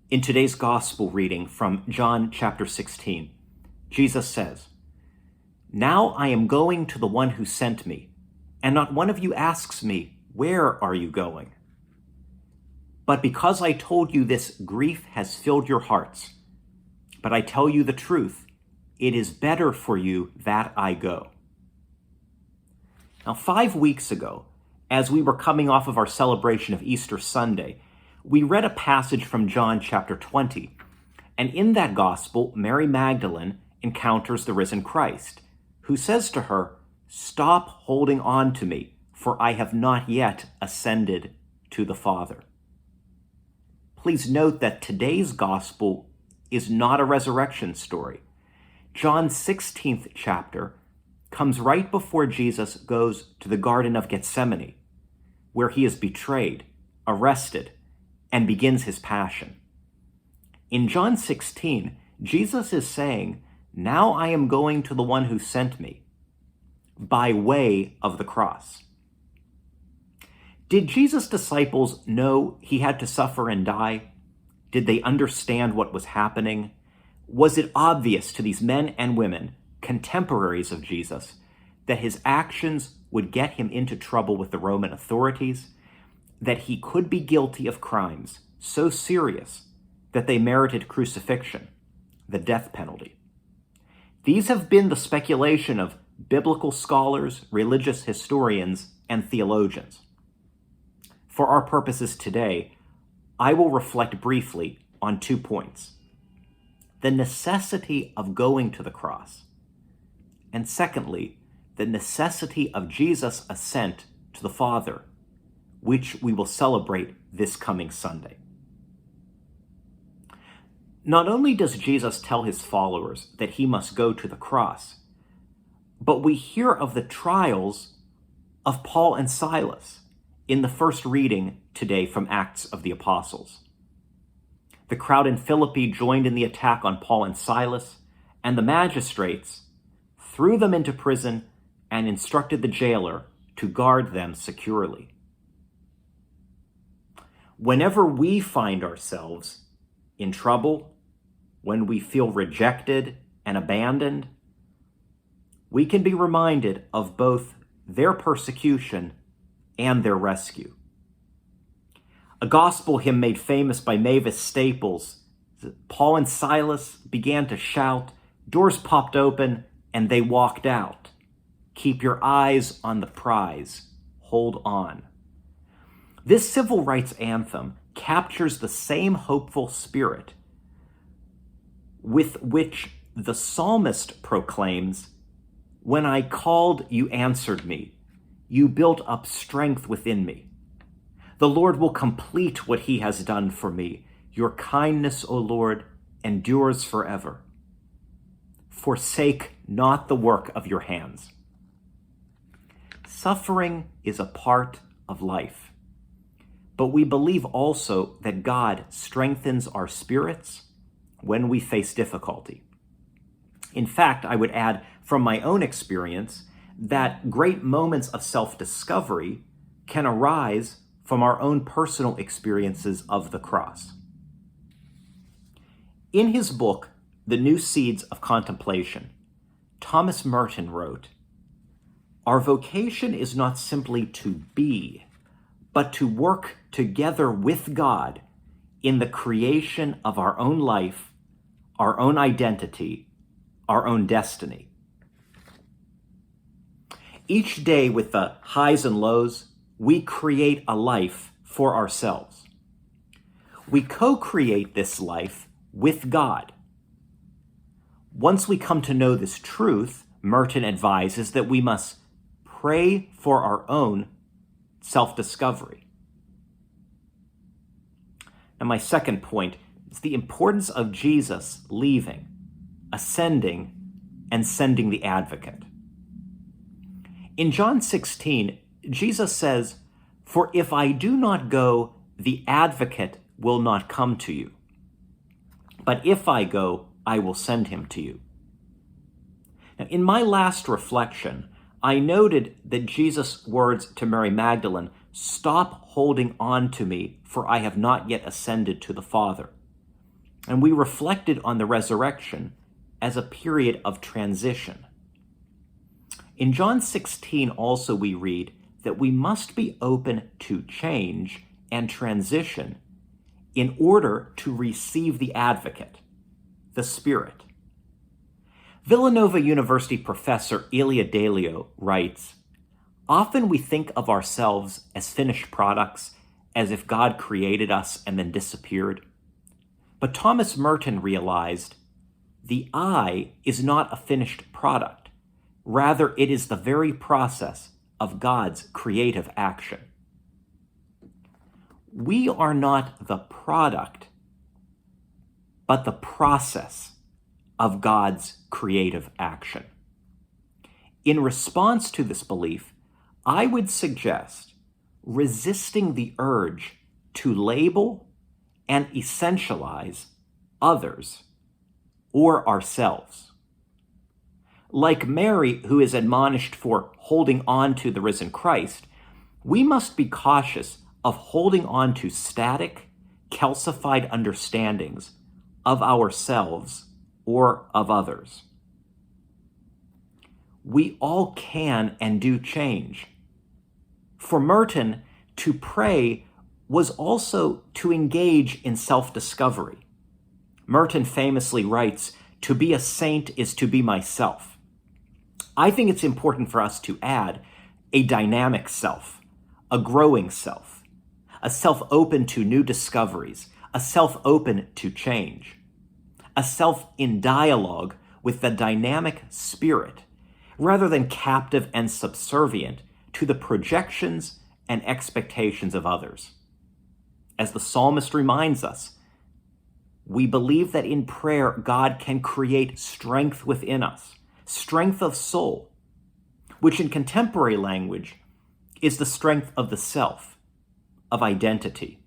In today's gospel reading from John chapter 16, Jesus says, "Now I am going to the one who sent me, and not one of you asks me, 'Where are you going?' But because I told you this, grief has filled your hearts. But I tell you the truth, it is better for you that I go." Now, 5 weeks ago, as we were coming off of our celebration of Easter Sunday, we read a passage from John chapter 20, and in that gospel, Mary Magdalene encounters the risen Christ, who says to her, "Stop holding on to me, for I have not yet ascended to the Father." Please note that today's gospel is not a resurrection story. John's 16th chapter comes right before Jesus goes to the Garden of Gethsemane, where he is betrayed, arrested, and begins his passion. In John 16, Jesus is saying, "Now I am going to the one who sent me," by way of the cross. Did Jesus' disciples know he had to suffer and die? Did they understand what was happening? Was it obvious to these men and women, contemporaries of Jesus, that his actions would get him into trouble with the Roman authorities, that he could be guilty of crimes so serious that they merited crucifixion, the death penalty? These have been the speculation of biblical scholars, religious historians, and theologians. For our purposes today, I will reflect briefly on 2 points: the necessity of going to the cross, and secondly, the necessity of Jesus' ascent to the Father, which we will celebrate this coming Sunday. Not only does Jesus tell his followers that he must go to the cross, but we hear of the trials of Paul and Silas in the first reading today from Acts of the Apostles. The crowd in Philippi joined in the attack on Paul and Silas, and the magistrates threw them into prison and instructed the jailer to guard them securely. Whenever we find ourselves in trouble, when we feel rejected and abandoned, we can be reminded of both their persecution and their rescue. A gospel hymn made famous by Mavis Staples, Paul and Silas began to shout, doors popped open, and they walked out. Keep your eyes on the prize, hold on. This civil rights anthem captures the same hopeful spirit with which the psalmist proclaims, "When I called, you answered me. You built up strength within me. The Lord will complete what he has done for me. Your kindness, O Lord, endures forever. Forsake not the work of your hands." Suffering is a part of life, but we believe also that God strengthens our spirits when we face difficulty. In fact, I would add from my own experience that great moments of self-discovery can arise from our own personal experiences of the cross. In his book, The New Seeds of Contemplation, Thomas Merton wrote, "Our vocation is not simply to be, but to work together with God in the creation of our own life, our own identity, our own destiny." Each day with the highs and lows, we create a life for ourselves. We co-create this life with God. Once we come to know this truth, Merton advises that we must pray for our own self-discovery. And my second point is the importance of Jesus leaving, ascending, and sending the advocate. In John 16, Jesus says, "For if I do not go, the advocate will not come to you. But if I go, I will send him to you." Now, in my last reflection, I noted that Jesus' words to Mary Magdalene, "Stop holding on to me, for I have not yet ascended to the Father," And we reflected on the resurrection as a period of transition. In John 16 also we read that we must be open to change and transition in order to receive the advocate, the Spirit. Villanova University professor Ilia Delio writes, "Often we think of ourselves as finished products, as if God created us and then disappeared. But Thomas Merton realized the I is not a finished product. Rather, it is the very process of God's creative action." We are not the product, but the process of God's creative action. In response to this belief, I would suggest resisting the urge to label and essentialize others or ourselves. Like Mary, who is admonished for holding on to the risen Christ, we must be cautious of holding on to static, calcified understandings of ourselves or of others. We all can and do change. For Merton, to pray was also to engage in self-discovery. Merton famously writes, "To be a saint is to be myself." I think it's important for us to add a dynamic self, a growing self, a self open to new discoveries, a self open to change, a self in dialogue with the dynamic Spirit, rather than captive and subservient to the projections and expectations of others. As the psalmist reminds us, we believe that in prayer, God can create strength within us, strength of soul, which in contemporary language is the strength of the self, of identity.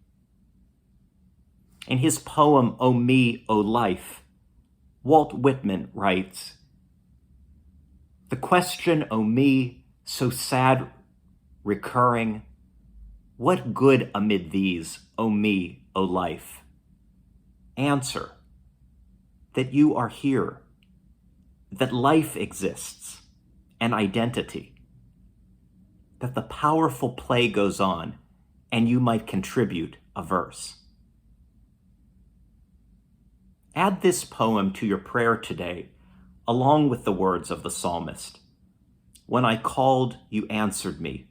In his poem, O Me, O Life, Walt Whitman writes, "The question, O me, so sad, recurring, what good amid these, O me, O life? Answer, that you are here, that life exists, an identity, that the powerful play goes on, and you might contribute a verse." Add this poem to your prayer today, along with the words of the psalmist. "When I called, you answered me.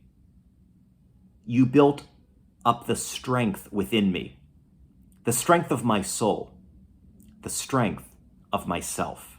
You built up the strength within me, the strength of my soul, the strength of myself."